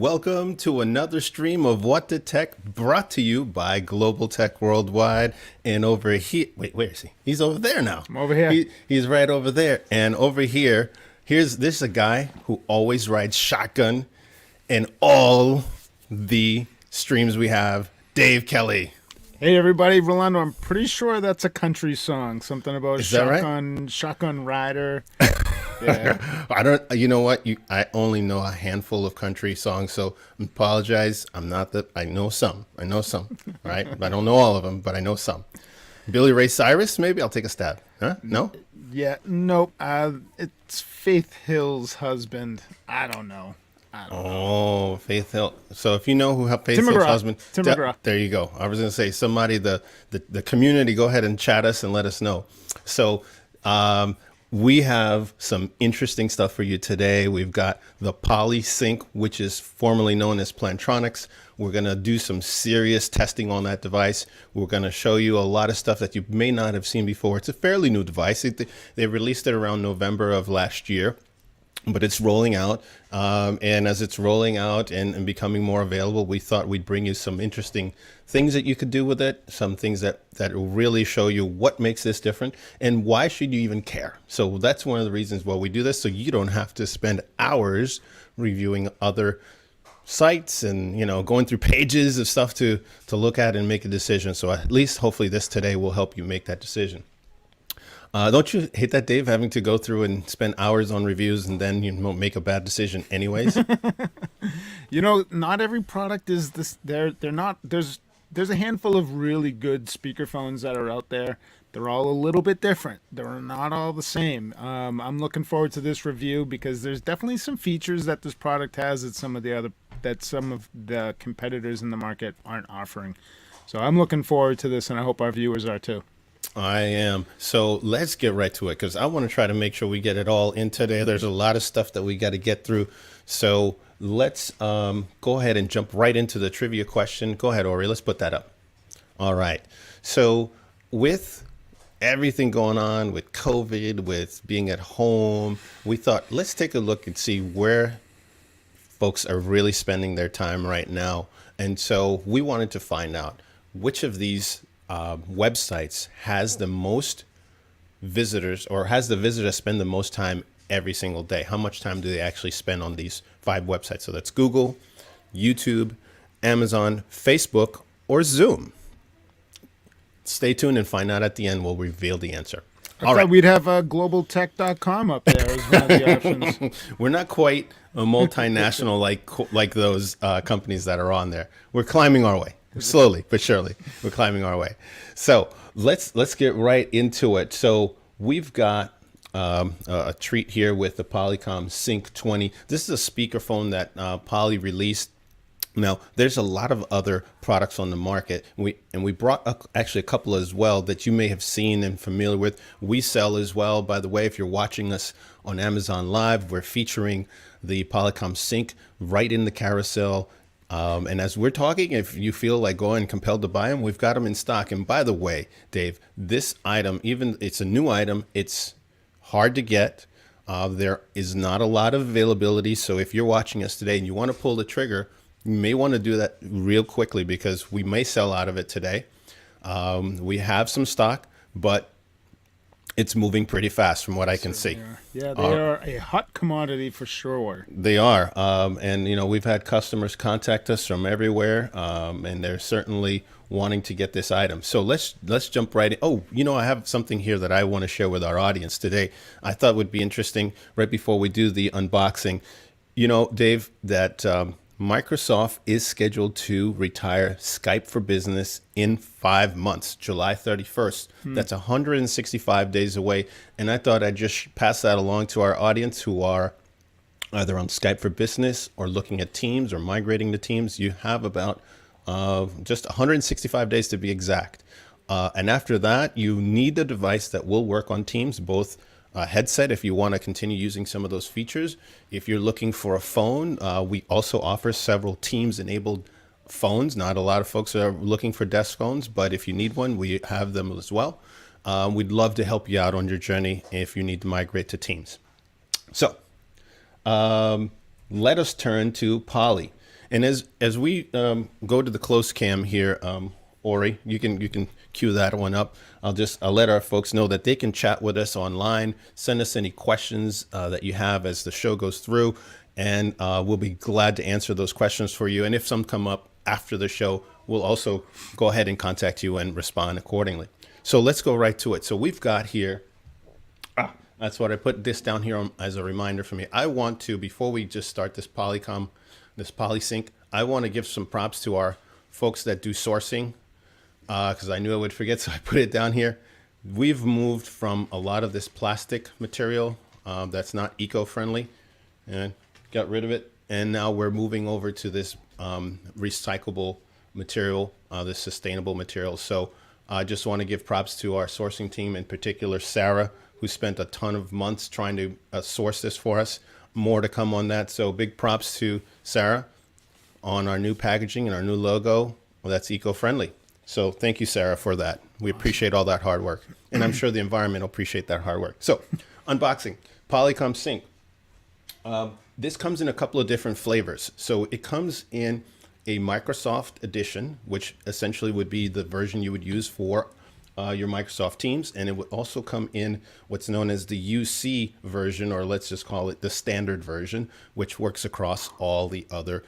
welcome to another stream of What the Tech, brought to you by Global Tech Worldwide. And over here, wait, where is he? He's over there now. I'm over here. He's right over there. And over here, this is a guy who always rides shotgun in all the streams we have, Dave Kelly. Hey everybody, Rolando, I'm pretty sure that's a country song. Something about a shotgun rider. Yeah. I don't. You know what? I only know a handful of country songs, so I apologize. I'm not that. I know some. Right? I don't know all of them, but I know some. Billy Ray Cyrus, maybe I'll take a stab. Huh? No. Yeah. Nope. It's Faith Hill's husband. I don't know. Oh, Faith Hill. So if you know who Faith Hill's husband, Tim McGraw. There you go. I was going to say somebody, the community, go ahead and chat us and let us know. So we have some interesting stuff for you today. We've got the PolySync, which is formerly known as Plantronics. We're going to do some serious testing on that device. We're going to show you a lot of stuff that you may not have seen before. It's a fairly new device. They released it around November of last year. But it's rolling out, and as it's rolling out and becoming more available, we thought we'd bring you some interesting things that you could do with it, some things that will really show you what makes this different and why should you even care. So that's one of the reasons why we do this, so you don't have to spend hours reviewing other sites and going through pages of stuff to look at and make a decision. So at least hopefully this today will help you make that decision. Don't you hate that, Dave, having to go through and spend hours on reviews and then make a bad decision anyways? Not every product is this. They're not. There's a handful of really good speakerphones that are out there. They're all a little bit different. They're not all the same. I'm looking forward to this review because there's definitely some features that this product has that some of the competitors in the market aren't offering. So I'm looking forward to this, and I hope our viewers are too. I am. So let's get right to it because I want to try to make sure we get it all in today. There's a lot of stuff that we got to get through. So let's go ahead and jump right into the trivia question. Go ahead, Ori. Let's put that up. All right. So with everything going on with COVID, with being at home, we thought let's take a look and see where folks are really spending their time right now. And so we wanted to find out which of these websites has the most visitors, or has the visitors spend the most time every single day. How much time do they actually spend on these 5 websites? So that's Google, YouTube, Amazon, Facebook, or Zoom. Stay tuned and find out at the end. We'll reveal the answer. I thought we'd have globaltech.com up there as one of the options. We're not quite a multinational like those companies that are on there. We're climbing our way. Slowly but surely, we're climbing our way. So let's get right into it. So we've got a treat here with the Polycom Sync 20. This is a speakerphone that Poly released. Now, there's a lot of other products on the market. We brought up actually a couple as well that you may have seen and familiar with. We sell as well. By the way, if you're watching us on Amazon Live, we're featuring the Polycom Sync right in the carousel. And as we're talking, if you feel like going compelled to buy them, we've got them in stock. And by the way, Dave, this item, it's a new item. It's hard to get. There is not a lot of availability. So if you're watching us today and you want to pull the trigger, you may want to do that real quickly because we may sell out of it today. We have some stock, but it's moving pretty fast from what I can see. Yeah, they are a hot commodity for sure. They are. And, we've had customers contact us from everywhere, and they're certainly wanting to get this item. So let's jump right in. Oh, I have something here that I want to share with our audience today. I thought would be interesting right before we do the unboxing. Dave, that Microsoft is scheduled to retire Skype for Business in 5 months, July 31st. That's 165 days away. And I thought I'd just pass that along to our audience who are either on Skype for Business or looking at Teams or migrating to Teams. You have about just 165 days to be exact. And after that, you need a device that will work on Teams, both headset if you want to continue using some of those features. If you're looking for a phone, we also offer several Teams enabled phones. Not a lot of folks are looking for desk phones, but if you need one, we have them as well. We'd love to help you out on your journey if you need to migrate to Teams. So let us turn to Poly. And as we go to the close cam here, Ori, you can cue that one up. I'll let our folks know that they can chat with us online, send us any questions that you have as the show goes through, and we'll be glad to answer those questions for you. And if some come up after the show, we'll also go ahead and contact you and respond accordingly. So let's go right to it. So we've got here, that's what I put this down here as a reminder for me. I want to, before we just start this polysync, I want to give some props to our folks that do sourcing, because I knew I would forget, so I put it down here. We've moved from a lot of this plastic material that's not eco-friendly and got rid of it. And now we're moving over to this recyclable material, this sustainable material. So I just want to give props to our sourcing team, in particular Sarah, who spent a ton of months trying to source this for us. More to come on that. So big props to Sarah on our new packaging and our new logo. Well, that's eco-friendly. So thank you, Sarah, for that. We appreciate all that hard work. And I'm sure the environment will appreciate that hard work. So unboxing, Polycom Sync. This comes in a couple of different flavors. So it comes in a Microsoft edition, which essentially would be the version you would use for your Microsoft Teams. And it would also come in what's known as the UC version, or let's just call it the standard version, which works across all the other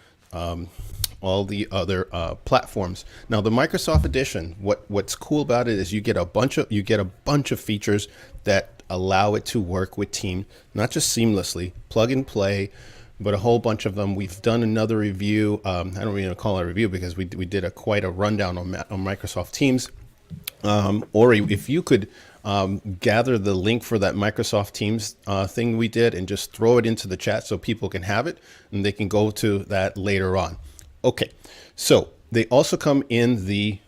platforms. Now, the Microsoft Edition, what's cool about it is you get a bunch of features that allow it to work with Teams, not just seamlessly, plug and play, but a whole bunch of them. We've done another review. I don't really call it a review because we did quite a rundown on Microsoft Teams. Ori, if you could gather the link for that Microsoft Teams thing we did and just throw it into the chat so people can have it and they can go to that later on. Okay, so they also come in the,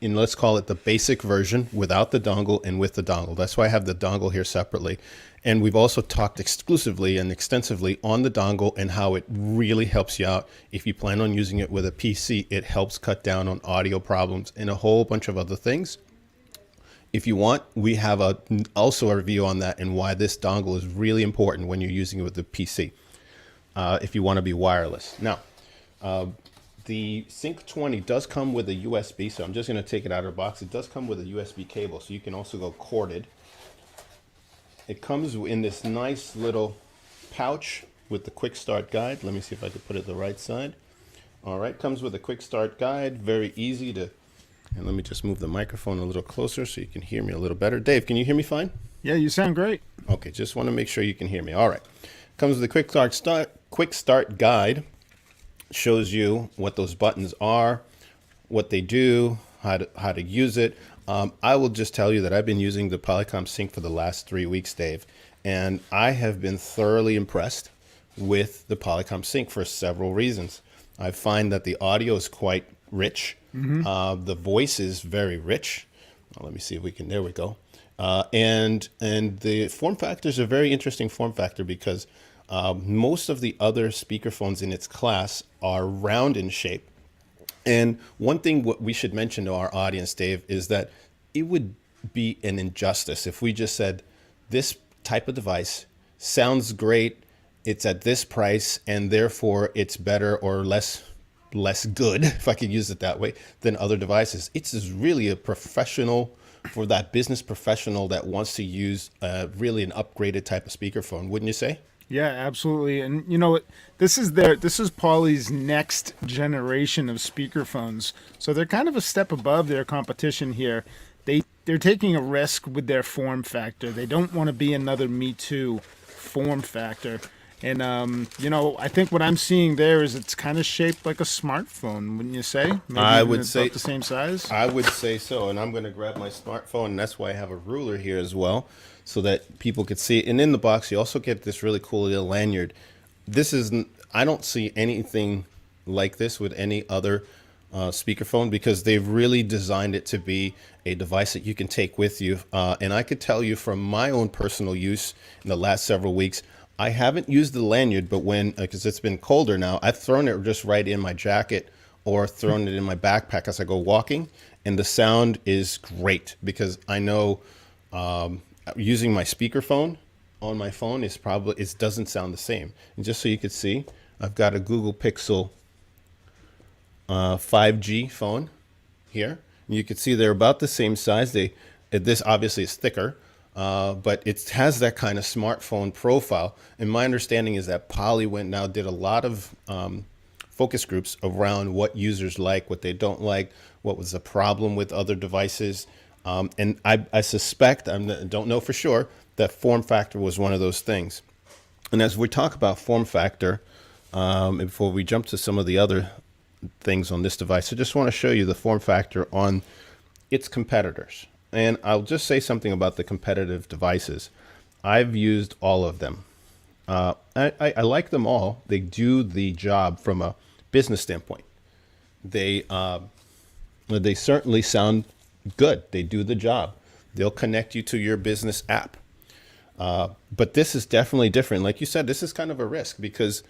let's call it the basic version without the dongle and with the dongle. That's why I have the dongle here separately. And we've also talked exclusively and extensively on the dongle and how it really helps you out. If you plan on using it with a PC, it helps cut down on audio problems and a whole bunch of other things. If you want, we have also a review on that and why this dongle is really important when you're using it with the PC. If you want to be wireless. Now, the Sync 20 does come with a USB, so I'm just going to take it out of the box. It does come with a USB cable, so you can also go corded. It comes in this nice little pouch with the quick start guide. Let me see if I can put it the right side. All right, comes with a quick start guide, very easy to, and let me just move the microphone a little closer so you can hear me a little better. Dave, can you hear me fine? Yeah, you sound great. Okay, just want to make sure you can hear me. All right. Comes with a quick start guide. Shows you what those buttons are, what they do, how to use it. I will just tell you that I've been using the Polycom Sync for the last 3 weeks, Dave, and I have been thoroughly impressed with the Polycom Sync for several reasons. I find that the audio is quite rich. The voice is very rich. Well, let me see if we can. There we go. And the form factor is a very interesting form factor because most of the other speakerphones in its class are round in shape. And one thing what we should mention to our audience, Dave, is that it would be an injustice if we just said this type of device sounds great, it's at this price, and therefore it's better or less good, if I could use it that way, than other devices. It's really a professional, for that business professional that wants to use really an upgraded type of speakerphone, wouldn't you say? Yeah, absolutely. And you know what? This is Poly's next generation of speakerphones. So they're kind of a step above their competition here. They're taking a risk with their form factor. They don't want to be another Me Too form factor. And I think what I'm seeing there is it's kind of shaped like a smartphone, wouldn't you say? Maybe I would say about the same size. I would say so, and I'm going to grab my smartphone, and that's why I have a ruler here as well, so that people could see it. And in the box, you also get this really cool little lanyard. I don't see anything like this with any other speakerphone because they've really designed it to be a device that you can take with you. And I could tell you from my own personal use in the last several weeks, I haven't used the lanyard, but because it's been colder now, I've thrown it just right in my jacket or thrown it in my backpack as I go walking. And the sound is great because I know using my speakerphone on my phone it doesn't sound the same. And just so you could see, I've got a Google Pixel 5G phone here. You can see they're about the same size. This obviously is thicker, but it has that kind of smartphone profile. And my understanding is that Poly did a lot of focus groups around what users like, what they don't like, what was the problem with other devices. And I suspect, I don't know for sure, that form factor was one of those things. And as we talk about form factor, before we jump to some of the other things on this device, I just want to show you the form factor on its competitors. And I'll just say something about the competitive devices. I've used all of them. I like them all. They do the job from a business standpoint. They certainly sound good. They do the job. They'll connect you to your business app. But this is definitely different. Like you said, this is kind of a risk because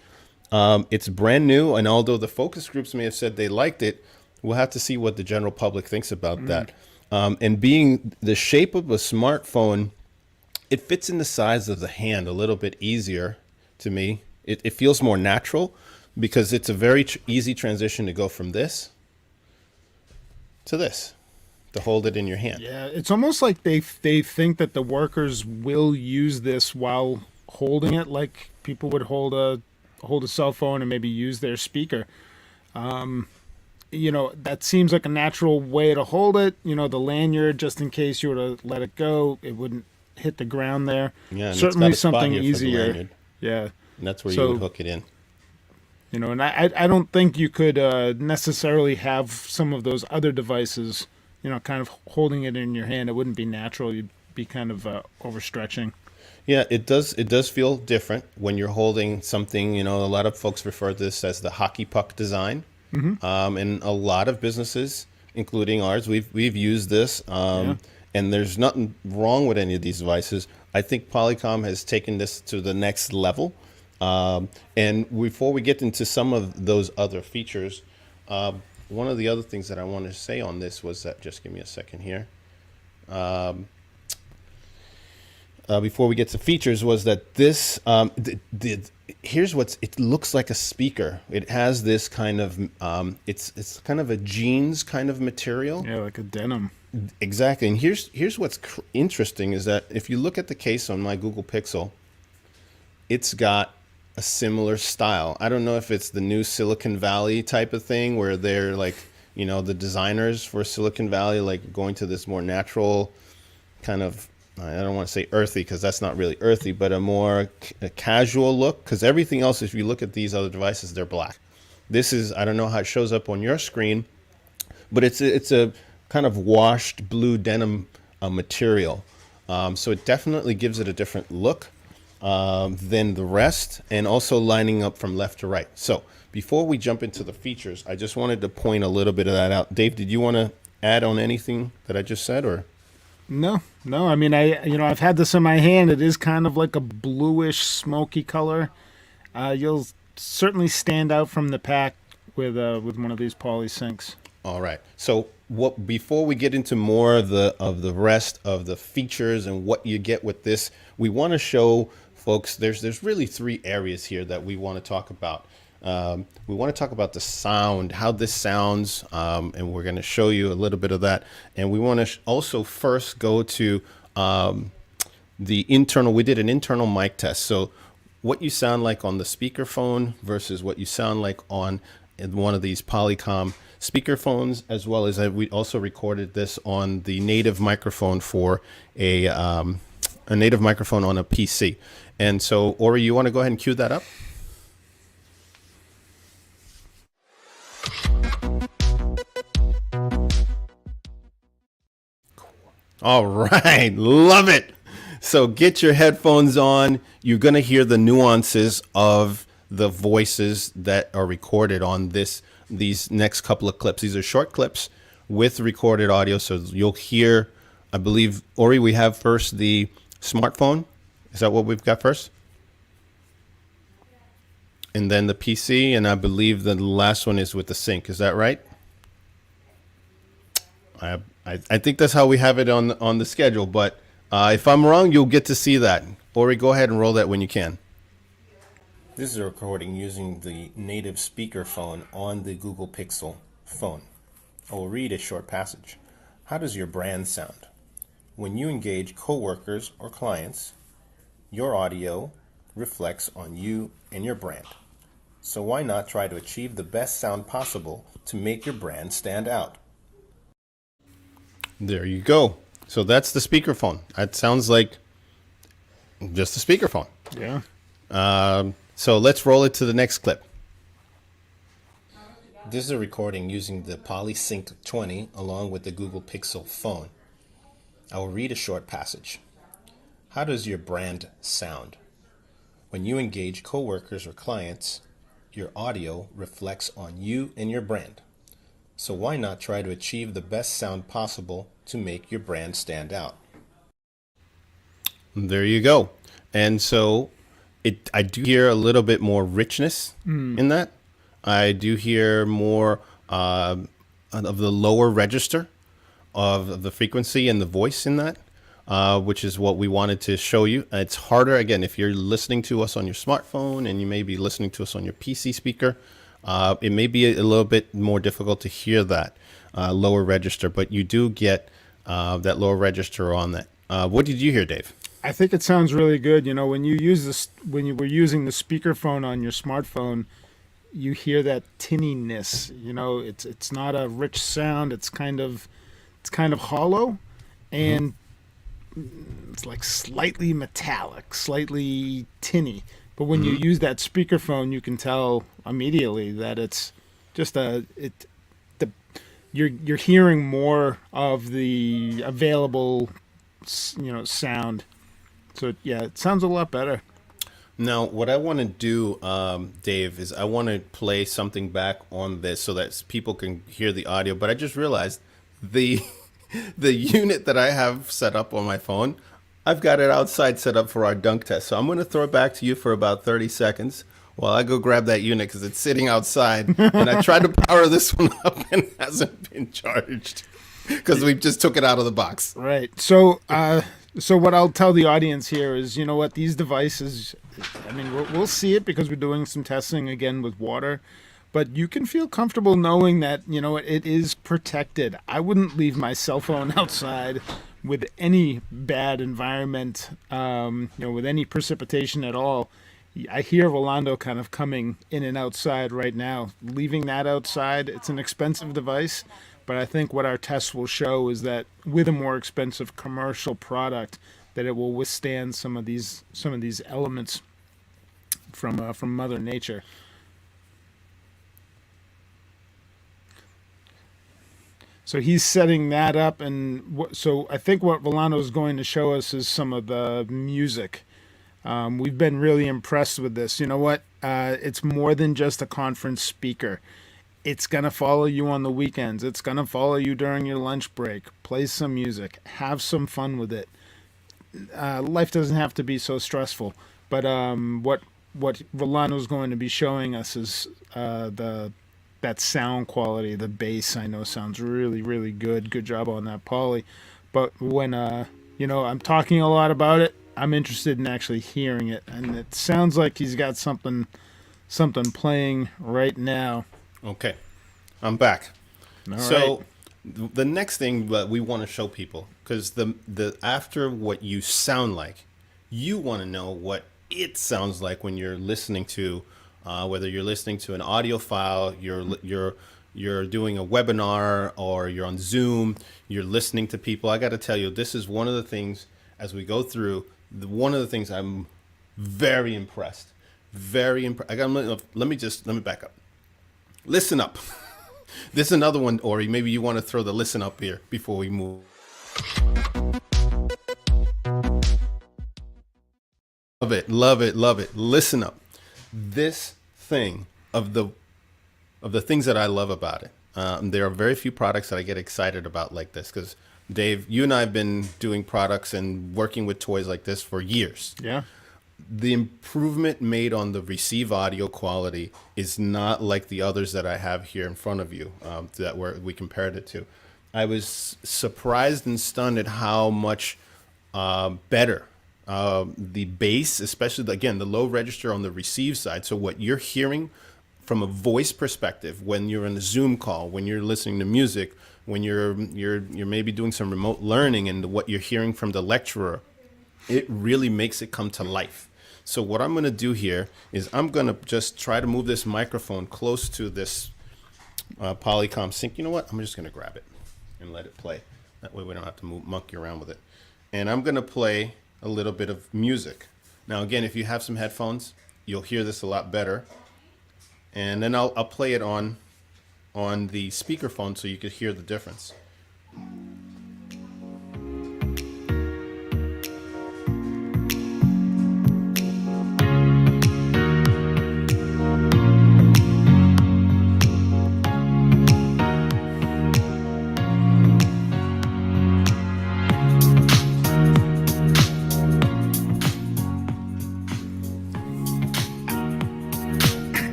it's brand new. And although the focus groups may have said they liked it, we'll have to see what the general public thinks about that. And being the shape of a smartphone, it fits in the size of the hand a little bit easier to me. It feels more natural because it's a very easy transition to go from this to this, to hold it in your hand. Yeah, it's almost like they think that the workers will use this while holding it, like people would hold a cell phone and maybe use their speaker. That seems like a natural way to hold it. The lanyard, just in case you were to let it go, it wouldn't hit the ground there. Yeah, and certainly it's got a spot something here for the easier. lanyard. Yeah, And that's where So- you would hook it in. and I don't think you could necessarily have some of those other devices, kind of holding it in your hand. It wouldn't be natural. You'd be kind of overstretching. Yeah, it does feel different when you're holding something. A lot of folks refer to this as the hockey puck design. And a lot of businesses, including ours, we've used this. And there's nothing wrong with any of these devices. I think Polycom has taken this to the next level. And before we get into some of those other features, one of the other things that I wanted to say on this was that, just give me a second here. Before we get to features, was that this, here's it looks like a speaker. It has this kind of, it's kind of a jeans kind of material. Yeah, like a denim. Exactly. And here's what's interesting is that if you look at the case on my Google Pixel, it's got a similar style. I don't know if it's the new Silicon Valley type of thing where they're like, the designers for Silicon Valley, like going to this more natural kind of, I don't want to say earthy because that's not really earthy, but a more casual look. Because everything else, if you look at these other devices, they're black. This is, I don't know how it shows up on your screen, but it's a kind of washed blue denim material. So it definitely gives it a different look than the rest, and also lining up from left to right. So before we jump into the features, I just wanted to point a little bit of that out. Dave, did you want to add on anything that I just said, or? No. I mean, I've had this in my hand. It is kind of like a bluish, smoky color. You'll certainly stand out from the pack with one of these poly syncs. All right. So before we get into more of the rest of the features and what you get with this, we want to show folks there's really three areas here that we want to talk about. We want to talk about the sound, how this sounds, and we're going to show you a little bit of that. And we want to also first go to the internal. We did an internal mic test. So what you sound like on the speakerphone versus what you sound like on one of these Polycom speakerphones, as well as we also recorded this on the native microphone for a native microphone on a PC. And so, Ori, you want to go ahead and cue that up? All right, love it. So get your headphones on. You're going to hear the nuances of the voices that are recorded on these next couple of clips. These are short clips with recorded audio. So you'll hear, I believe, Ori, we have first the smartphone. Is that what we've got first? And then the PC, and I believe the last one is with the sync. Is that right? I think that's how we have it on the schedule, but if I'm wrong, you'll get to see that. Ori, go ahead and roll that when you can. This is a recording using the native speakerphone on the Google Pixel phone. I will read a short passage. How does your brand sound? When you engage coworkers or clients, your audio reflects on you and your brand. So why not try to achieve the best sound possible to make your brand stand out? There you go. So that's the speakerphone. That sounds like just a speakerphone. Yeah. So let's roll it to the next clip. This is a recording using the PolySync 20 along with the Google Pixel phone. I will read a short passage. How does your brand sound? When you engage coworkers or clients, your audio reflects on you and your brand. So why not try to achieve the best sound possible to make your brand stand out? There you go. And so I do hear a little bit more richness in that. I do hear more of the lower register of the frequency and the voice in that, which is what we wanted to show you. It's harder, again, if you're listening to us on your smartphone and you may be listening to us on your PC speaker, it may be a little bit more difficult to hear that lower register, but you do get that lower register on that. What did you hear, Dave? I think it sounds really good. You know, when you use this, when you were using the speakerphone on your smartphone, you hear that tinniness. You know, it's not a rich sound. It's kind of hollow, and it's like slightly metallic, slightly tinny. But when you use that speakerphone, you can tell immediately that it's just you're hearing more of the available, sound. So yeah, it sounds a lot better. Now, what I want to do, Dave, is I want to play something back on this so that people can hear the audio. But I just realized the the unit that I have set up on my phone, I've got it outside set up for our dunk test. So I'm going to throw it back to you for about 30 seconds while I go grab that unit because it's sitting outside. And I tried to power this one up and it hasn't been charged because we just took it out of the box. Right. So what I'll tell the audience here is, you know what, these devices, I mean, we'll see it because we're doing some testing again with water, but you can feel comfortable knowing that, it is protected. I wouldn't leave my cell phone outside with any bad environment, with any precipitation at all. I hear Rolando kind of coming in and outside right now. Leaving that outside, it's an expensive device. But I think what our tests will show is that with a more expensive commercial product, that it will withstand some of these elements from Mother Nature. So he's setting that up, and so I think what Rolando is going to show us is some of the music. We've been really impressed with this. You know what? It's more than just a conference speaker. It's going to follow you on the weekends. It's going to follow you during your lunch break. Play some music. Have some fun with it. Life doesn't have to be so stressful. But what Rolano's going to be showing us is that sound quality. The bass, I know, sounds really, really good. Good job on that, Pauly. But when, I'm talking a lot about it, I'm interested in actually hearing it. And it sounds like he's got something playing right now. Okay, I'm back. All so right. the next thing that we want to show people, because the after what you sound like, you want to know what it sounds like when you're listening to, whether you're listening to an audio file, you're doing a webinar, or you're on Zoom, you're listening to people. I got to tell you, this is one of the things as we go through. One of the things I'm very impressed. Let me back up. Listen up. This is another one, Ori. Maybe you want to throw the listen up here before we move. Love it. Listen up. This thing of the things that I love about it. There are very few products that I get excited about like this because, Dave, you and I have been doing products and working with toys like this for years. Yeah. The improvement made on the receive audio quality is not like the others that I have here in front of you that we compared it to. I was surprised and stunned at how much better the bass, especially again the low register on the receive side. So what you're hearing from a voice perspective when you're in a Zoom call, when you're listening to music, when you're maybe doing some remote learning, and what you're hearing from the lecturer, it really makes it come to life. So what I'm going to do here is I'm going to just try to move this microphone close to this Polycom sync. You know what? I'm just going to grab it and let it play. That way we don't have to monkey around with it. And I'm going to play a little bit of music. Now, again, if you have some headphones, you'll hear this a lot better. And then I'll play it on the speakerphone so you could hear the difference.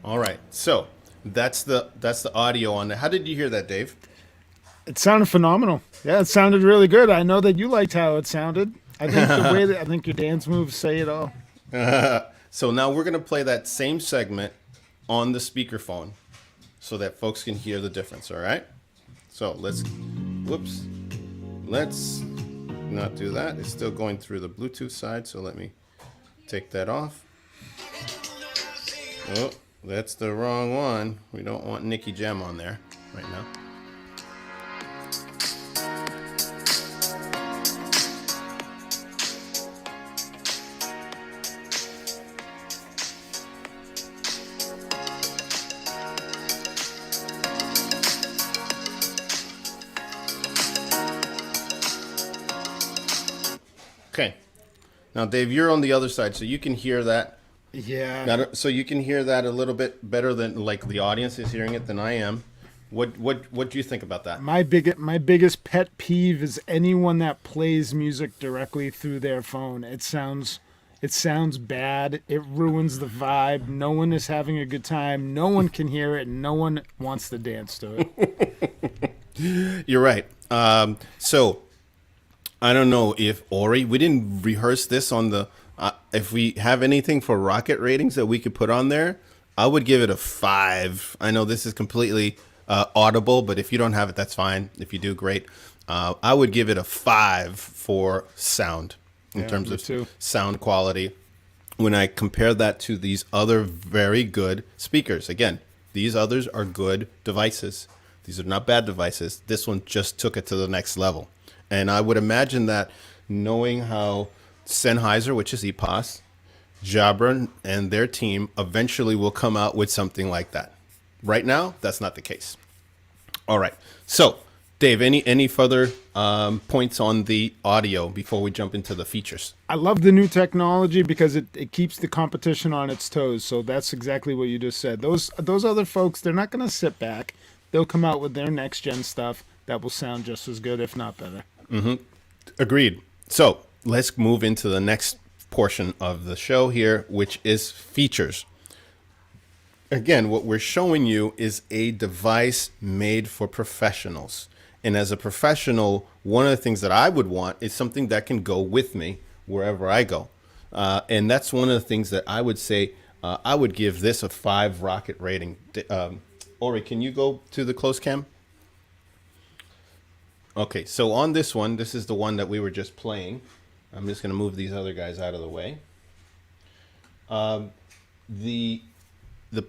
All right, so that's the audio on there. How did you hear that, Dave? It sounded phenomenal. Yeah, it sounded really good. I know that you liked how it sounded. I think I think your dance moves say it all. So now we're gonna play that same segment on the speakerphone, so that folks can hear the difference. All right. So let's not do that. It's still going through the Bluetooth side. So let me take that off. Oh. That's the wrong one. We don't want Nicky Jam on there right now. Okay. Now, Dave, you're on the other side, so you can hear that. Yeah. So you can hear that a little bit better than like the audience is hearing it than I am. What do you think about that? My biggest pet peeve is anyone that plays music directly through their phone. It sounds bad. It ruins the vibe. No one is having a good time. No one can hear it. No one wants to dance to it. You're right. So I don't know if Ori, we didn't rehearse this on the. If we have anything for rocket ratings that we could put on there, I would give it a 5. I know this is completely audible, but if you don't have it, that's fine. If you do, great. I would give it a 5 for sound in terms of sound quality. When I compare that to these other very good speakers, again, these others are good devices. These are not bad devices. This one just took it to the next level. And I would imagine that knowing how Sennheiser, which is EPOS, Jabra, and their team eventually will come out with something like that. Right now, that's not the case. All right. So, Dave, any further points on the audio before we jump into the features? I love the new technology because it keeps the competition on its toes. So that's exactly what you just said. Those other folks, they're not going to sit back. They'll come out with their next gen stuff that will sound just as good, if not better. Mm-hmm. Agreed. So let's move into the next portion of the show here, which is features. Again, what we're showing you is a device made for professionals. And as a professional, one of the things that I would want is something that can go with me wherever I go. And that's one of the things that I would say I would give this a 5 rocket rating. Ori, can you go to the close cam? Okay, so on this one, this is the one that we were just playing. I'm just going to move these other guys out of the way. The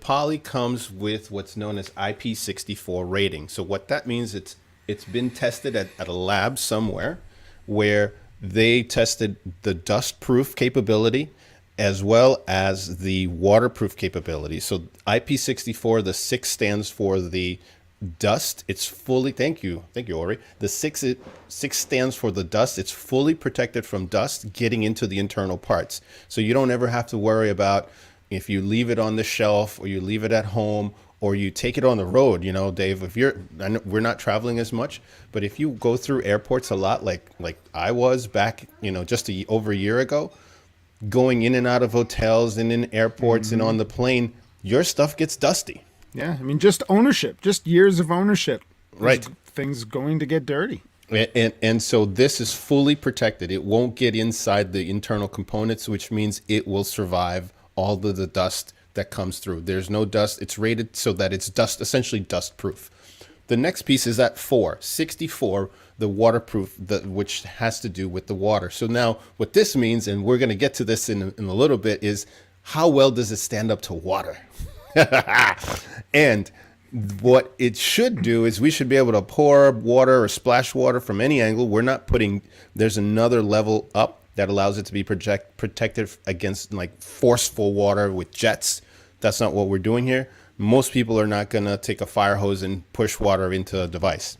Poly comes with what's known as IP64 rating. So what that means, it's been tested at a lab somewhere where they tested the dust-proof capability as well as the waterproof capability. So IP64, the 6 stands for the dust. It's fully, thank you, Ori. The 6 stands for the dust. It's fully protected from dust getting into the internal parts. So you don't ever have to worry about if you leave it on the shelf or you leave it at home or you take it on the road. You know, Dave, if I know we're not traveling as much, but if you go through airports a lot, like I was back, just over a year ago, going in and out of hotels and in airports and on the plane, your stuff gets dusty. Yeah, I mean, just ownership, just years of ownership. Right. Things going to get dirty. And so this is fully protected. It won't get inside the internal components, which means it will survive all of the dust that comes through. There's no dust. It's rated so that it's essentially dust proof. The next piece is at 64, the waterproof, which has to do with the water. So now what this means, and we're going to get to this in a little bit, is how well does it stand up to water? And what it should do is we should be able to pour water or splash water from any angle. We're not putting, there's another level up that allows it to be protected against like forceful water with jets. That's not what we're doing here. Most people are not going to take a fire hose and push water into a device.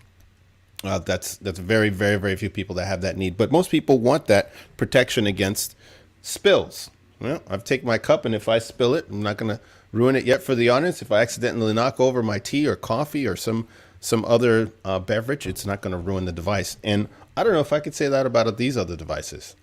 That's very, very, very few people that have that need. But most people want that protection against spills. Well, I've taken my cup, and if I spill it, I'm not going to ruin it yet for the audience. If I accidentally knock over my tea or coffee or some other beverage, it's not going to ruin the device. And I don't know if I could say that about these other devices,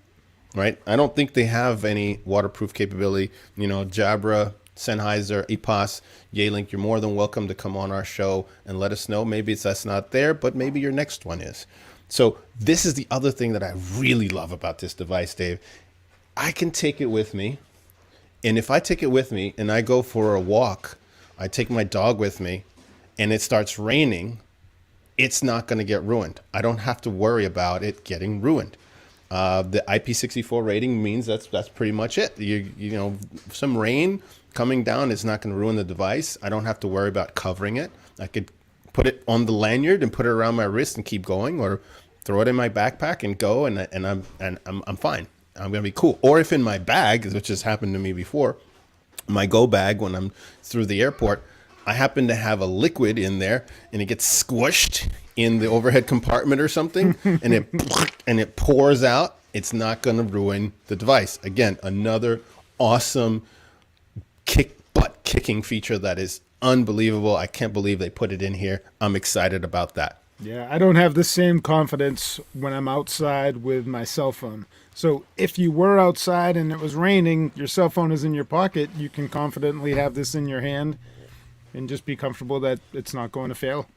right? I don't think they have any waterproof capability. You know, Jabra, Sennheiser, EPOS, Yealink, you're more than welcome to come on our show and let us know. Maybe that's not there, but maybe your next one is. So this is the other thing that I really love about this device, Dave. I can take it with me. And if I take it with me and I go for a walk, I take my dog with me and it starts raining, it's not going to get ruined. I don't have to worry about it getting ruined. The IP64 rating means that's pretty much it. You know, some rain coming down is not going to ruin the device. I don't have to worry about covering it. I could put it on the lanyard and put it around my wrist and keep going, or throw it in my backpack and go, and I'm fine. I'm going to be cool. Or if in my bag, which has happened to me before, my go bag when I'm through the airport, I happen to have a liquid in there and it gets squished in the overhead compartment or something, and it pours out. It's not going to ruin the device. Again, another awesome butt kicking feature that is unbelievable. I can't believe they put it in here. I'm excited about that. Yeah, I don't have the same confidence when I'm outside with my cell phone. So if you were outside and it was raining, your cell phone is in your pocket, you can confidently have this in your hand and just be comfortable that it's not going to fail.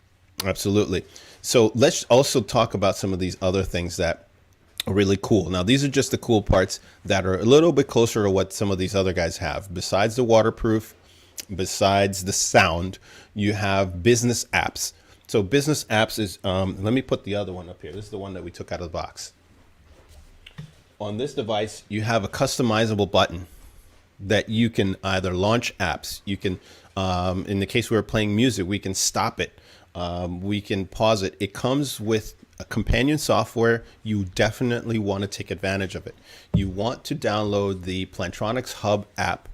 Absolutely. So let's also talk about some of these other things that are really cool. Now, these are just the cool parts that are a little bit closer to what some of these other guys have. Besides the waterproof, besides the sound, you have business apps. So business apps is, let me put the other one up here. This is the one that we took out of the box. On this device, you have a customizable button that you can either launch apps. You can, in the case we were playing music, we can stop it. We can pause it. It comes with a companion software. You definitely want to take advantage of it. You want to download the Plantronics Hub app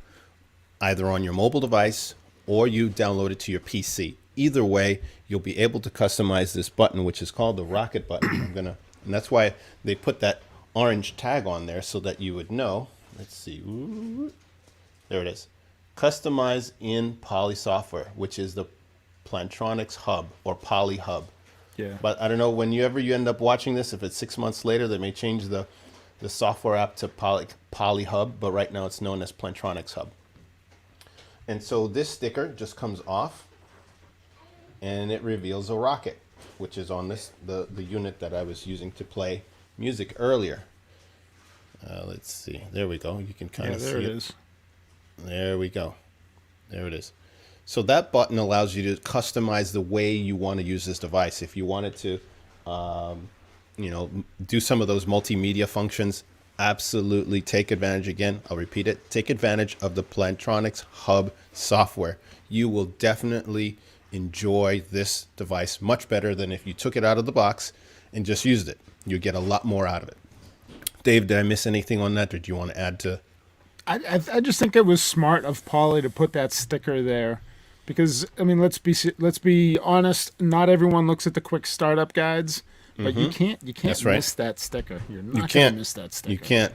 either on your mobile device or you download it to your PC. Either way, you'll be able to customize this button, which is called the Rocket button. And that's why they put that orange tag on there so that you would know. Let's see. Ooh, there it is. Customize in Poly software, which is the Plantronics Hub or Poly Hub. Yeah. But I don't know, whenever you end up watching this, if it's 6 months later, they may change the software app to Poly Hub, but right now it's known as Plantronics Hub. And so this sticker just comes off and it reveals a rocket, which is on this the unit that I was using to play music earlier. Let's see. There we go. You can kind of see it. There it is. There we go. There it is. So that button allows you to customize the way you want to use this device. If you wanted to, do some of those multimedia functions, absolutely take advantage. Again, I'll repeat it. Take advantage of the Plantronics Hub software. You will definitely enjoy this device much better than if you took it out of the box and just used it. You get a lot more out of it. Dave, did I miss anything on that, or do you want to add to? I just think it was smart of Poly to put that sticker there, because I mean, let's be honest. Not everyone looks at the quick startup guides, but you can't miss that sticker. You're not going to miss that sticker. You can't.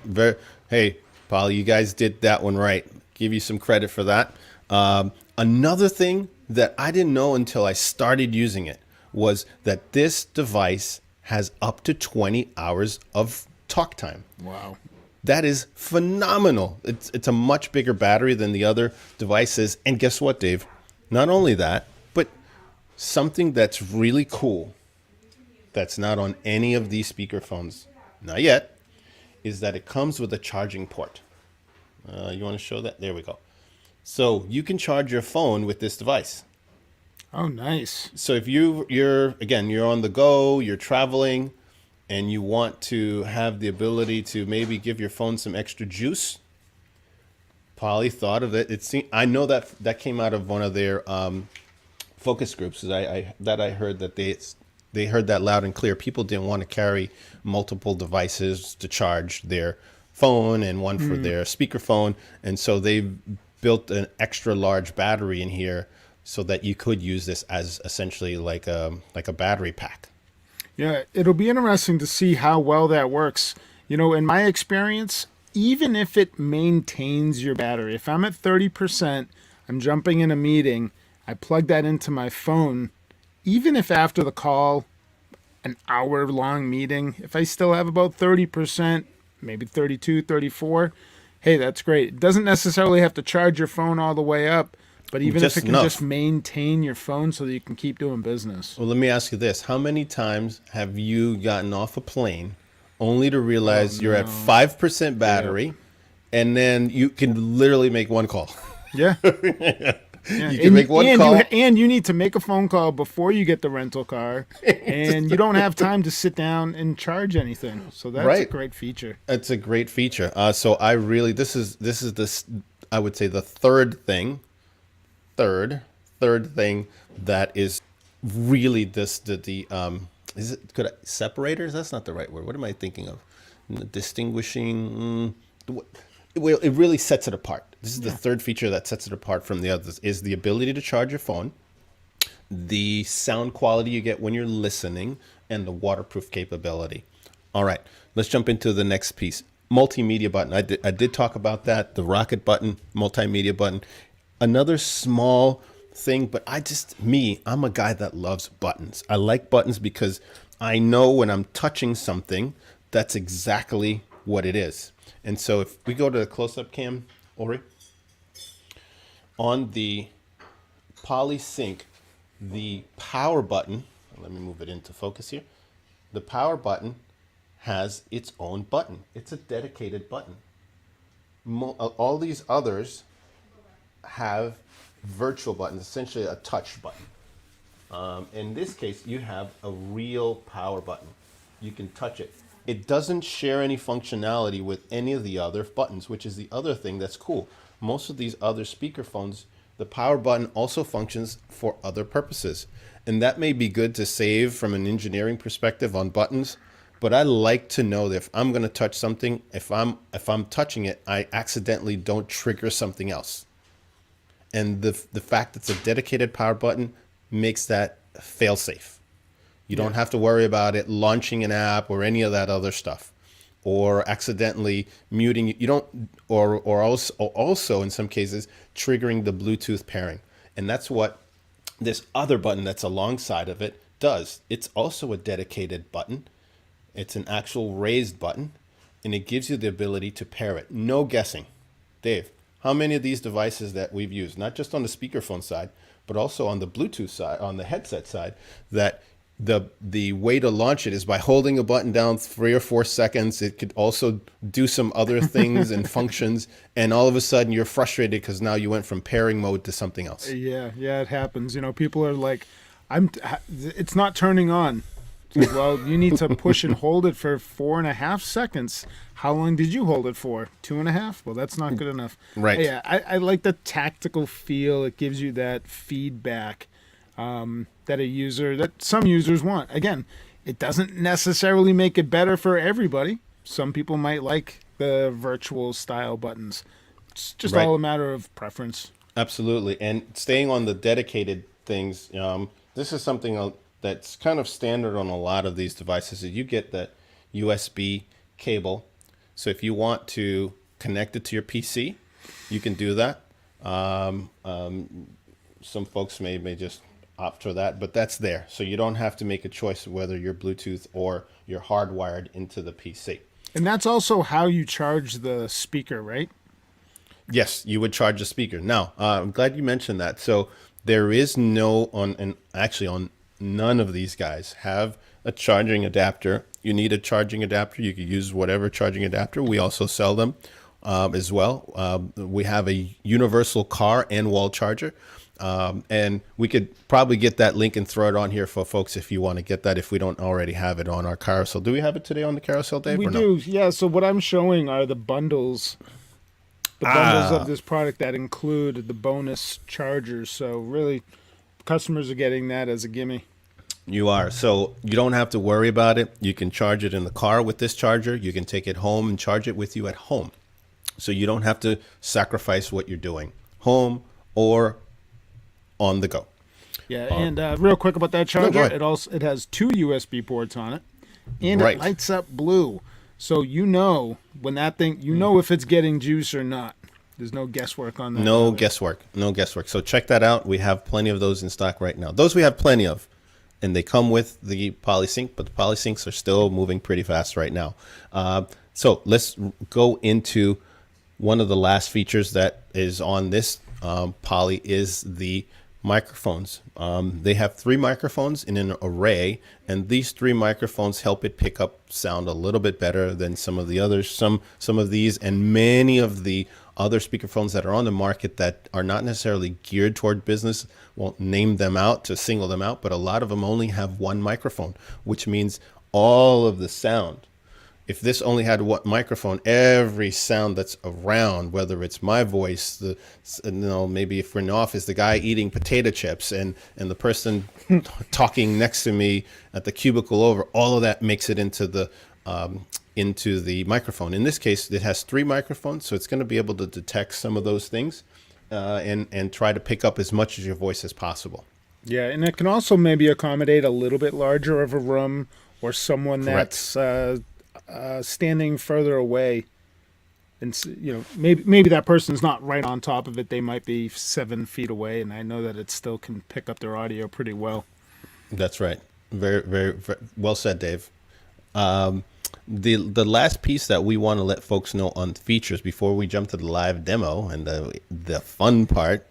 Hey, Poly, you guys did that one right. Give you some credit for that. Another thing that I didn't know until I started using it was that this device has up to 20 hours of talk time. Wow. That is phenomenal. It's a much bigger battery than the other devices. And guess what, Dave? Not only that, but something that's really cool that's not on any of these speakerphones, not yet, is that it comes with a charging port. You want to show that? There we go. So you can charge your phone with this device. Oh, nice. So if you're on the go, you're traveling, and you want to have the ability to maybe give your phone some extra juice, Poly thought of it. I know that came out of one of their focus groups. I heard that they heard that loud and clear. People didn't want to carry multiple devices to charge their phone and one for their speakerphone, and so they built an extra large battery in here so that you could use this as essentially like a battery pack. Yeah, it'll be interesting to see how well that works. In my experience, even if it maintains your battery, if I'm at 30%, I'm jumping in a meeting, I plug that into my phone, even if after the call, an hour-long meeting, if I still have about 30%, maybe 32, 34, hey, that's great. It doesn't necessarily have to charge your phone all the way up, but even Just if it can enough. just maintain your phone so that you can keep doing business. Well, let me ask you this. How many times have you gotten off a plane only to realize you're at 5% battery, and then you can literally make one call? Yeah. You can make one call. And you need to make a phone call before you get the rental car, and you don't have time to sit down and charge anything. So that's a great feature. It's a great feature. So I really, this is this, I would say the third thing that is really is it separators? That's not the right word. What am I thinking of? Distinguishing. Well, it really sets it apart. This is the third feature that sets it apart from the others, is the ability to charge your phone, the sound quality you get when you're listening, and the waterproof capability. All right, let's jump into the next piece. Multimedia button. I did talk about that. The rocket button, multimedia button. Another small thing, but I'm a guy that loves buttons. I like buttons because I know when I'm touching something, that's exactly what it is. And so if we go to the close-up cam, Ori, on the PolySync, the power button, let me move it into focus here. The power button has its own button. It's a dedicated button. All these others have virtual buttons, essentially a touch button. In this case, you have a real power button. You can touch it. It doesn't share any functionality with any of the other buttons, which is the other thing that's cool. Most of these other speakerphones, the power button also functions for other purposes. And that may be good to save from an engineering perspective on buttons, but I like to know that if I'm going to touch something, if I'm touching it, I accidentally don't trigger something else. And the fact it's a dedicated power button makes that fail-safe. You don't have to worry about it launching an app or any of that other stuff, or accidentally muting. You don't, or also in some cases triggering the Bluetooth pairing. And that's what this other button that's alongside of it does. It's also a dedicated button. It's an actual raised button, and it gives you the ability to pair it. No guessing. Dave, how many of these devices that we've used, not just on the speakerphone side, but also on the Bluetooth side, on the headset side, that the way to launch it is by holding a button down 3 or 4 seconds. It could also do some other things and functions, and all of a sudden you're frustrated because now you went from pairing mode to something else. Yeah, it happens. People are like, it's not turning on. It's like, well, you need to push and hold it for 4.5 seconds. How long did you hold it for? 2.5? Well, that's not good enough. Right. Yeah, I like the tactical feel. It gives you that feedback that some users want. Again, it doesn't necessarily make it better for everybody. Some people might like the virtual style buttons. It's just all a matter of preference. Absolutely. And staying on the dedicated things, this is something that's kind of standard on a lot of these devices. You get the USB cable. So if you want to connect it to your PC, you can do that. Some folks may just opt for that, but that's there. So you don't have to make a choice whether you're Bluetooth or you're hardwired into the PC. And that's also how you charge the speaker, right? Yes, you would charge the speaker. Now, I'm glad you mentioned that. So there is on none of these guys have a charging adapter, you need a charging adapter. You can use whatever charging adapter. We also sell them as well. We have a universal car and wall charger. And we could probably get that link and throw it on here for folks if you want to get that, if we don't already have it on our carousel. Do we have it today on the carousel, Dave? We or no? do, yeah. So what I'm showing are the bundles. The bundles of this product that include the bonus chargers. So really, customers are getting that as a gimme. You are. So you don't have to worry about it. You can charge it in the car with this charger. You can take it home and charge it with you at home. So you don't have to sacrifice what you're doing, home or on the go. Yeah, and real quick about that charger, ahead. it has 2 USB ports on it, and Right. it lights up blue. So you know when that thing, you know if it's getting juice or not. There's no guesswork on that. No guesswork. No guesswork. So check that out. We have plenty of those in stock right now. Those we have plenty of. And they come with the polysync, but the polysyncs are still moving pretty fast right now. So let's go into one of the last features that is on this poly is the microphones. They have 3 microphones in an array, and these 3 microphones help it pick up sound a little bit better than some of the others. Some of these and many of the other speakerphones that are on the market that are not necessarily geared toward business, won't name them out to single them out, but a lot of them only have 1 microphone, which means all of the sound. If this only had 1 microphone, every sound that's around, whether it's my voice, maybe if we're in the office, the guy eating potato chips and the person talking next to me at the cubicle over, all of that makes it into the microphone. In this case, it has 3 microphones, so it's going to be able to detect some of those things and try to pick up as much of your voice as possible. Yeah, and it can also maybe accommodate a little bit larger of a room or someone Correct. that's standing further away, and maybe that person's not right on top of it. They might be 7 feet away, and I know that it still can pick up their audio pretty well. That's right. Very, very, very well said, Dave. The last piece that we want to let folks know on features before we jump to the live demo and the fun part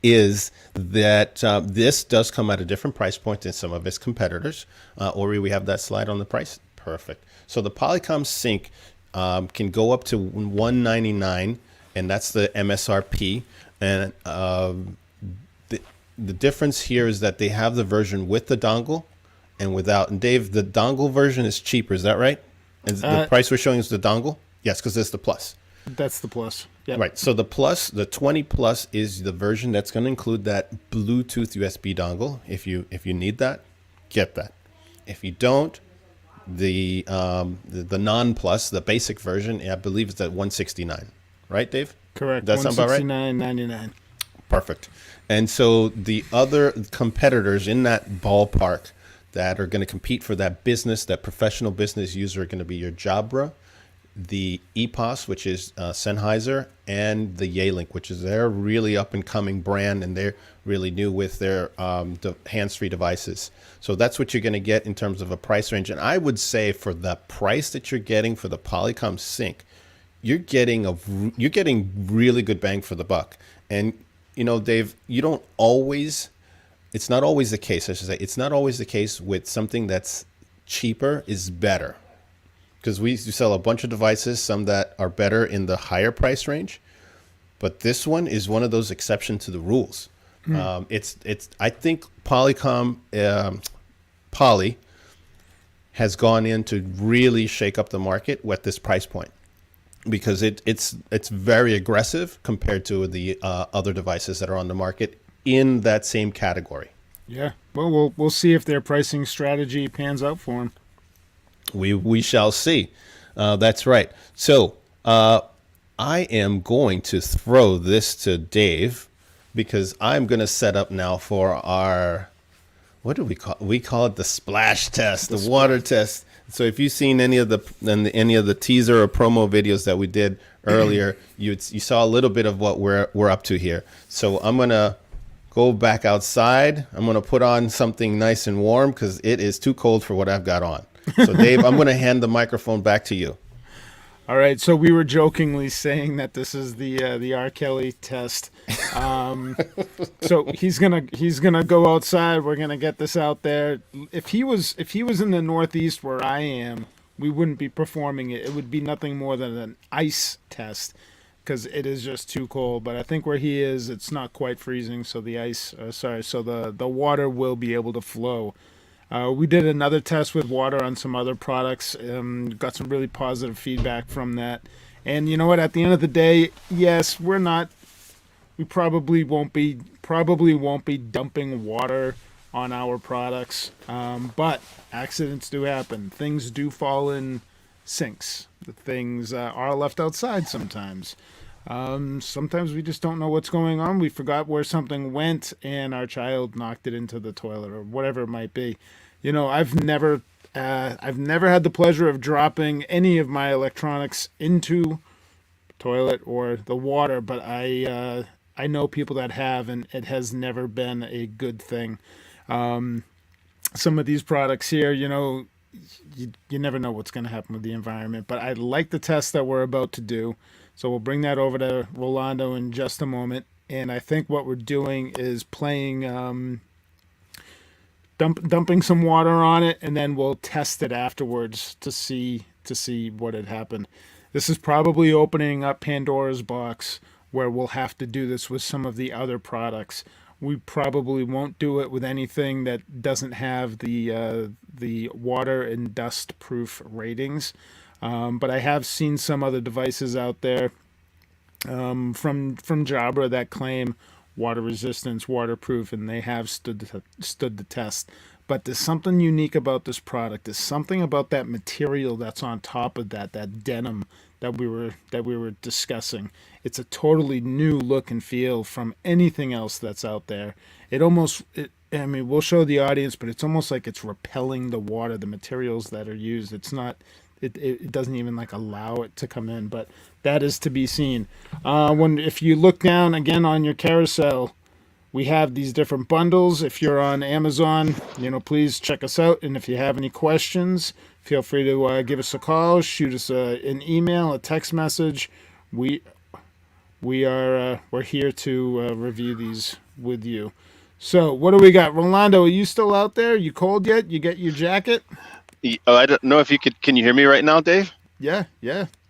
is that this does come at a different price point than some of its competitors. Ori, we have that slide on the price. Perfect. So the Polycom Sync can go up to $199, and that's the MSRP. And the difference here is that they have the version with the dongle and without. And Dave, the dongle version is cheaper. Is that right? And the price we're showing is the dongle? Yes, because it's the plus. That's the plus. Yep. Right. So the plus, the 20 plus, is the version that's going to include that Bluetooth USB dongle. If you need that, get that. If you don't, the non plus, the basic version, I believe it's at $169. Right, Dave? Correct. That sound about right? $169.99. Perfect. And so the other competitors in that ballpark that are going to compete for that business, that professional business user, are going to be your Jabra, the EPOS, which is Sennheiser, and the Yealink, which is their really up and coming brand, and they're really new with their hands-free devices. So that's what you're going to get in terms of a price range. And I would say for the price that you're getting for the Polycom Sync, you're getting really good bang for the buck. And Dave, it's not always the case. I should say it's not always the case with something that's cheaper is better. Because we sell a bunch of devices, some that are better in the higher price range, but this one is one of those exceptions to the rules. I think Polycom Poly has gone in to really shake up the market at this price point because it's very aggressive compared to the other devices that are on the market in that same category. Yeah. Well, we'll see if their pricing strategy pans out for them. We shall see. That's right. So I am going to throw this to Dave because I'm going to set up now for our, what do we call it? We call it the splash test, the water test. So if you've seen any of the teaser or promo videos that we did earlier, you saw a little bit of what we're up to here. So I'm going to go back outside. I'm going to put on something nice and warm because it is too cold for what I've got on. So, Dave, I'm going to hand the microphone back to you. All All right, so we were jokingly saying that this is the R. Kelly test. So he's gonna go outside. We're gonna get this out there. If he was in the Northeast where I am, we wouldn't be performing it. It would be nothing more than an ice test because it is just too cold. But I think where he is, it's not quite freezing, so the ice, so the water will be able to flow. We did another test with water on some other products. Got some really positive feedback from that. And you know what? At the end of the day, yes, we're not. We probably won't be dumping water on our products. But accidents do happen. Things do fall in sinks. The things are left outside sometimes. Sometimes we just don't know what's going on. We forgot where something went, and our child knocked it into the toilet or whatever it might be. I've never had the pleasure of dropping any of my electronics into toilet or the water, but I know people that have, and it has never been a good thing. Some of these products here, you never know what's going to happen with the environment, but I like the test that we're about to do. So we'll bring that over to Rolando in just a moment. And I think what we're doing is playing, dumping some water on it, and then we'll test it afterwards to see what had happened. This is probably opening up Pandora's box where we'll have to do this with some of the other products. We probably won't do it with anything that doesn't have the water and dust proof ratings. But I have seen some other devices out there from Jabra that claim water resistance, waterproof, and they have stood the test. But there's something unique about this product. There's something about that material that's on top of that denim that we were discussing. It's a totally new look and feel from anything else that's out there. We'll show the audience, but it's almost like it's repelling the water, the materials that are used. It's not. It doesn't even allow it to come in, but that is to be seen. If you look down again on your carousel, we have these different bundles. If you're on Amazon, please check us out. And if you have any questions, feel free to give us a call, shoot us an email, a text message. We're here to review these with you. So what do we got? Rolando, are you still out there? You cold yet? You get your jacket? Oh, I don't know if you could. Can you hear me right now, Dave? Yeah.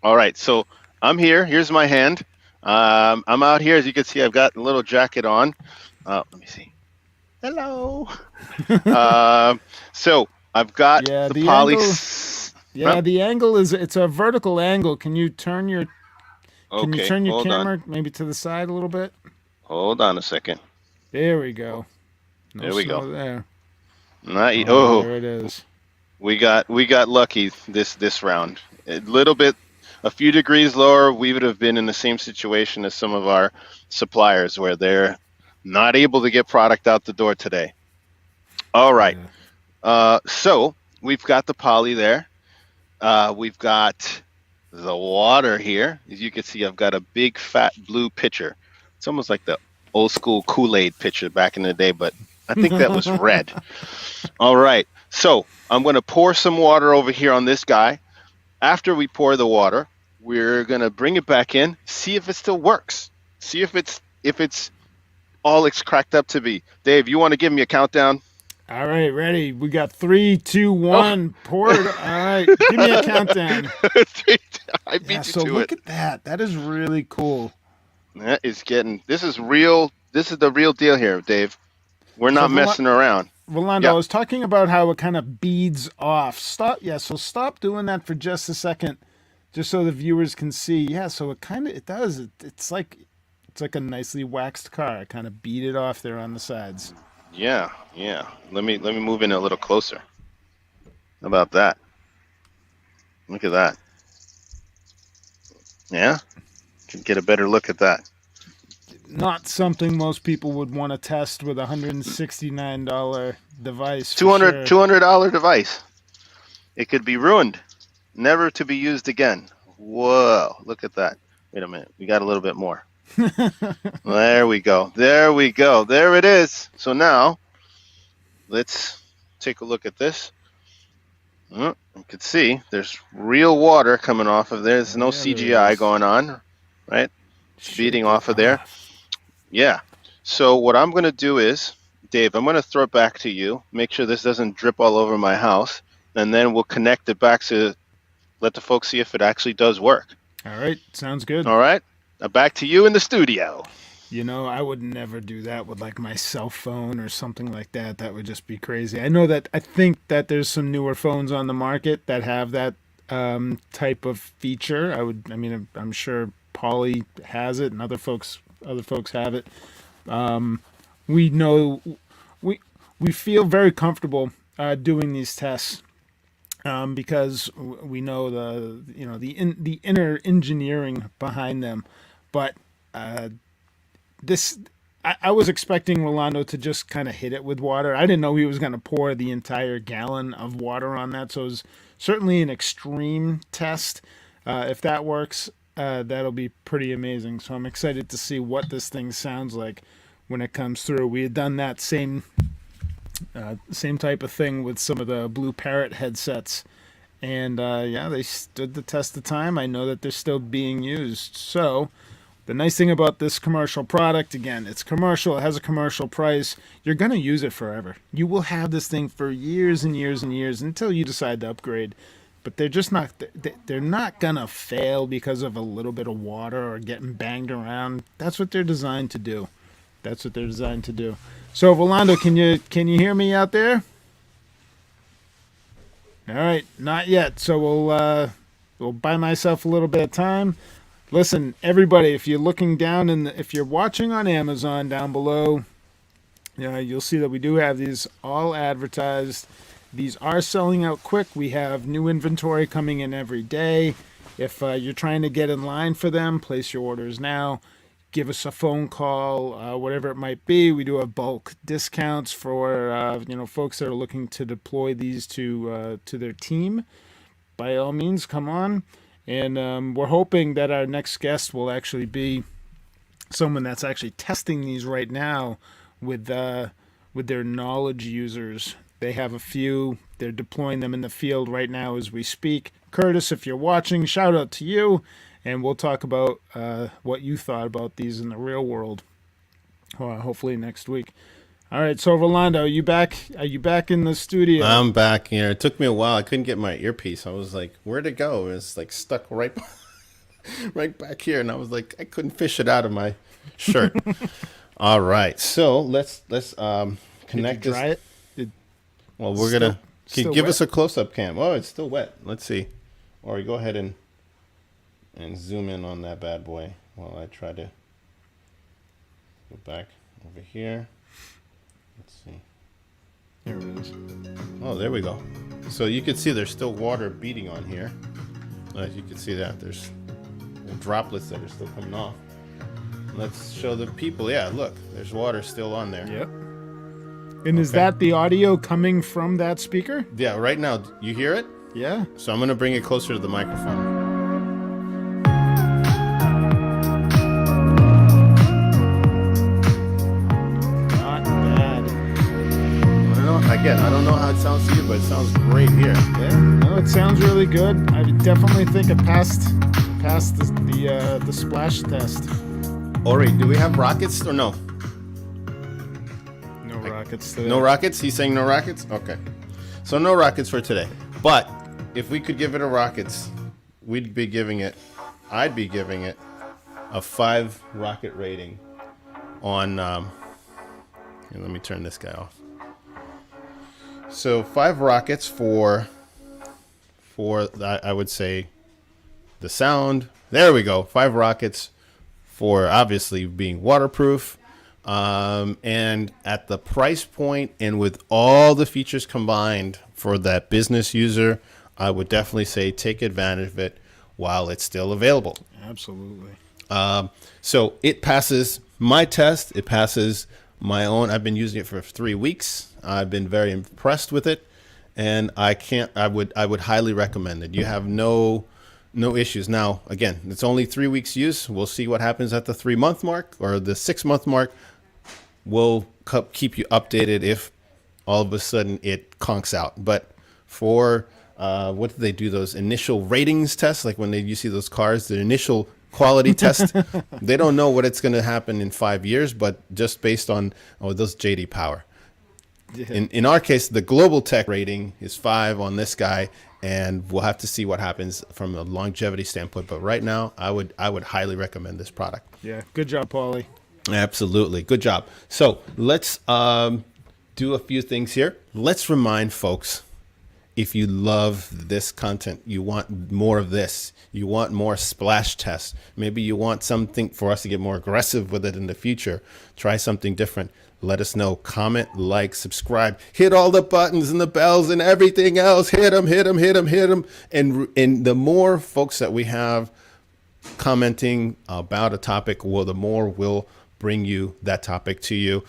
All right. So I'm here. Here's my hand. I'm out here. As you can see, I've got a little jacket on. Let me see. Hello. So I've got the poly. The angle it's a vertical angle. Can you turn your camera maybe to the side a little bit? Hold on a second. There we go. There we go. There. There it is. We got lucky this round. A few degrees lower, we would have been in the same situation as some of our suppliers where they're not able to get product out the door today. All right. Yeah. So we've got the poly there. We've got the water here. As you can see, I've got a big fat blue pitcher. It's almost like the old school Kool-Aid pitcher back in the day, but I think that was red. All right. So I'm going to pour some water over here on this guy. After we pour the water, we're going to bring it back in, see if it still works. See if it's all it's cracked up to be. Dave, you want to give me a countdown? All right, ready. We got 3, 2, 1. Pour it. All right, give me a countdown. I beat you to it. So look at that. That is really cool. This is real. This is the real deal here, Dave. We're not messing around. Rolando, I was talking about how it kind of beads off. Stop doing that for just a second, just so the viewers can see. Yeah, so it does. It's like a nicely waxed car. I kind of beat it off there on the sides. Yeah. Let me move in a little closer. How about that? Look at that. Yeah, can get a better look at that. Not something most people would want to test with a $169 device. $200 device. It could be ruined, never to be used again. Whoa, look at that. Wait a minute, we got a little bit more. There we go. There it is. So now, let's take a look at this. You can see there's real water coming off of there. There's no Yeah, there CGI is. going on, right? It's Shake beating it off of there. Yeah. So what I'm going to do is, Dave, I'm going to throw it back to you. Make sure this doesn't drip all over my house. And then we'll connect it back to let the folks see if it actually does work. All right, sounds good. All right. Now back to you in the studio. You know, I would never do that with like my cell phone or something like that. That would just be crazy. I think that there's some newer phones on the market that have that type of feature. I'm sure Polly has it and other folks have it. We know we feel very comfortable doing these tests because we know the inner engineering behind them, but I was expecting Rolando to just kind of hit it with water. I didn't know he was going to pour the entire gallon of water on that. So it was certainly an extreme test. If that works, that'll be pretty amazing. So I'm excited to see what this thing sounds like when it comes through. We had done that same type of thing with some of the Blue Parrot headsets. And they stood the test of time. I know that they're still being used. So the nice thing about this commercial product, again, it's commercial, it has a commercial price. You're going to use it forever. You will have this thing for years and years and years until you decide to upgrade. But they're just not, they're not going to fail because of a little bit of water or getting banged around. That's what they're designed to do. So, Rolando, can you hear me out there? All right, not yet. So we'll buy myself a little bit of time. Listen, everybody, if you're looking down if you're watching on Amazon down below, you'll see that we do have these all advertised. These are selling out quick. We have new inventory coming in every day. If you're trying to get in line for them, place your orders now. Give us a phone call, whatever it might be. We do have bulk discounts for folks that are looking to deploy these to their team. By all means, come on. And we're hoping that our next guest will actually be someone that's actually testing these right now with their knowledge users. They have a few. They're deploying them in the field right now as we speak. Curtis, if you're watching, shout out to you. And we'll talk about what you thought about these in the real world, hopefully next week. All right, so Rolando, are you back in the studio? I'm back here. It took me a while. I couldn't get my earpiece. I was like, where'd it go? It was like stuck right back here. And I was like, I couldn't fish it out of my shirt. All right, so let's connect Did you dry this. it? Well, we're going to give wet? us a close-up cam. Oh, it's still wet. Let's see. Or go ahead and zoom in on that bad boy while I try to go back over here. Let's see. There it is. Oh, there we go. So you can see there's still water beating on here. As you can see that there's droplets that are still coming off. Let's show the people. Yeah, look, there's water still on there. Yep. And is that the audio coming from that speaker? Yeah, right now, you hear it? Yeah. So I'm going to bring it closer to the microphone. I don't know how it sounds to you, but it sounds great here. Yeah, no, it sounds really good. I definitely think it passed the splash test. Ori, do we have rockets or no? No rockets today. No rockets? He's saying no rockets? Okay. So no rockets for today. But if we could give it a rockets, I'd be giving it a 5 rocket rating on, here, let me turn this guy off. So 5 rockets for I would say the sound. There we go. 5 rockets for obviously being waterproof, and at the price point and with all the features combined for that business user, I would definitely say take advantage of it while it's still available. Absolutely. So it passes my test. It passes my own. I've been using it for 3 weeks. I've been very impressed with it, and I would highly recommend it. You have no issues. Now, again, it's only 3 weeks use. We'll see what happens at the 3-month mark or the 6-month mark. We'll keep you updated if all of a sudden it conks out. But for what do they do? Those initial ratings tests, like when you see those cars, the initial quality test. They don't know what it's going to happen in 5 years, but just based on those JD Power. Yeah. In our case, the global tech rating is 5 on this guy, and we'll have to see what happens from a longevity standpoint. But right now, I would highly recommend this product. Yeah. Good job, Paulie. Absolutely. Good job. So let's do a few things here. Let's remind folks, if you love this content, you want more of this, you want more splash tests, maybe you want something for us to get more aggressive with it in the future, try something different, let us know. Comment, like, subscribe, hit all the buttons and the bells and everything else. Hit them, hit them, hit them, hit them. And the more folks that we have commenting about a topic, well, the more we'll bring you that topic to you.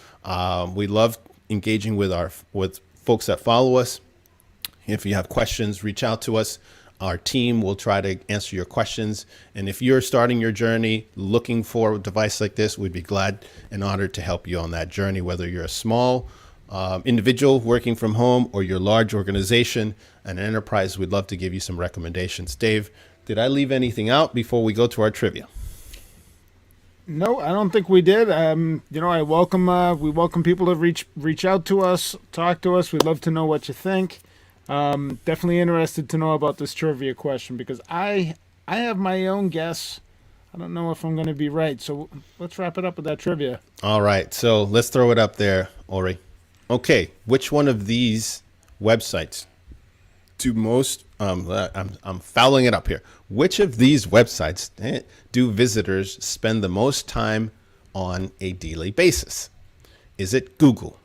We love engaging with folks that follow us. If you have questions, reach out to us. Our team will try to answer your questions. And if you're starting your journey looking for a device like this, we'd be glad and honored to help you on that journey, whether you're a small individual working from home or you're a large organization, an enterprise. We'd love to give you some recommendations. Dave, did I leave anything out before we go to our trivia? No, I don't think we did. I we welcome people to reach out to us, talk to us. We'd love to know what you think. Definitely interested to know about this trivia question because I have my own guess. I don't know if I'm going to be right. So let's wrap it up with that trivia. All right. So let's throw it up there, Ori. Okay. Which one of these websites do most, I'm fouling it up here. Which of these websites do visitors spend the most time on a daily basis? Is it Google,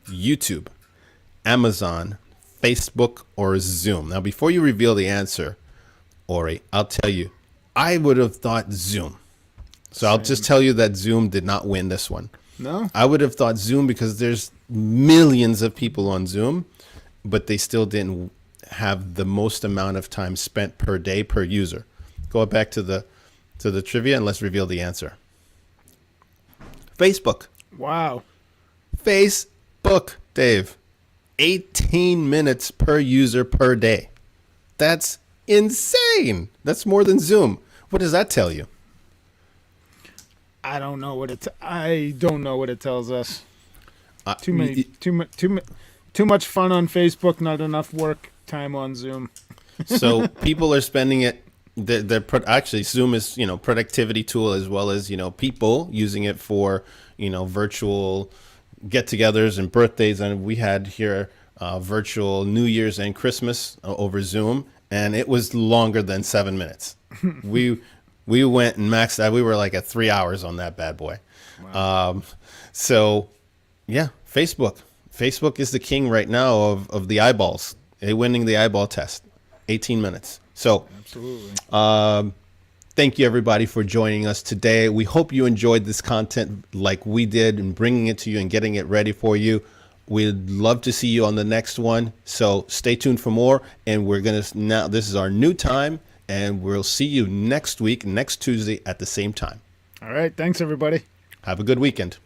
YouTube, Amazon, Facebook, or Zoom? Now, before you reveal the answer, Ori, I'll tell you, I would have thought Zoom. So I'll just tell you that Zoom did not win this one. No? I would have thought Zoom because there's millions of people on Zoom, but they still didn't have the most amount of time spent per day per user. Go back to the trivia and let's reveal the answer. Facebook. Wow. Facebook, Dave. 18 minutes per user per day. That's insane. That's more than Zoom. What does that tell you? I don't know what it tells us. Too much fun on Facebook, not enough work time on Zoom. So people are spending it. Actually, Zoom is productivity tool as well as people using it for virtual get-togethers and birthdays, and we had here virtual New Year's and Christmas over Zoom, and it was longer than 7 minutes. we went and maxed out. We were like at 3 hours on that bad boy. Wow. So yeah, Facebook is the king right now of the eyeballs. They're winning the eyeball test. 18 minutes. So absolutely. Thank you, everybody, for joining us today. We hope you enjoyed this content like we did and bringing it to you and getting it ready for you. We'd love to see you on the next one. So stay tuned for more. And we're going to now, this is our new time, and we'll see you next week, next Tuesday at the same time. All right. Thanks, everybody. Have a good weekend.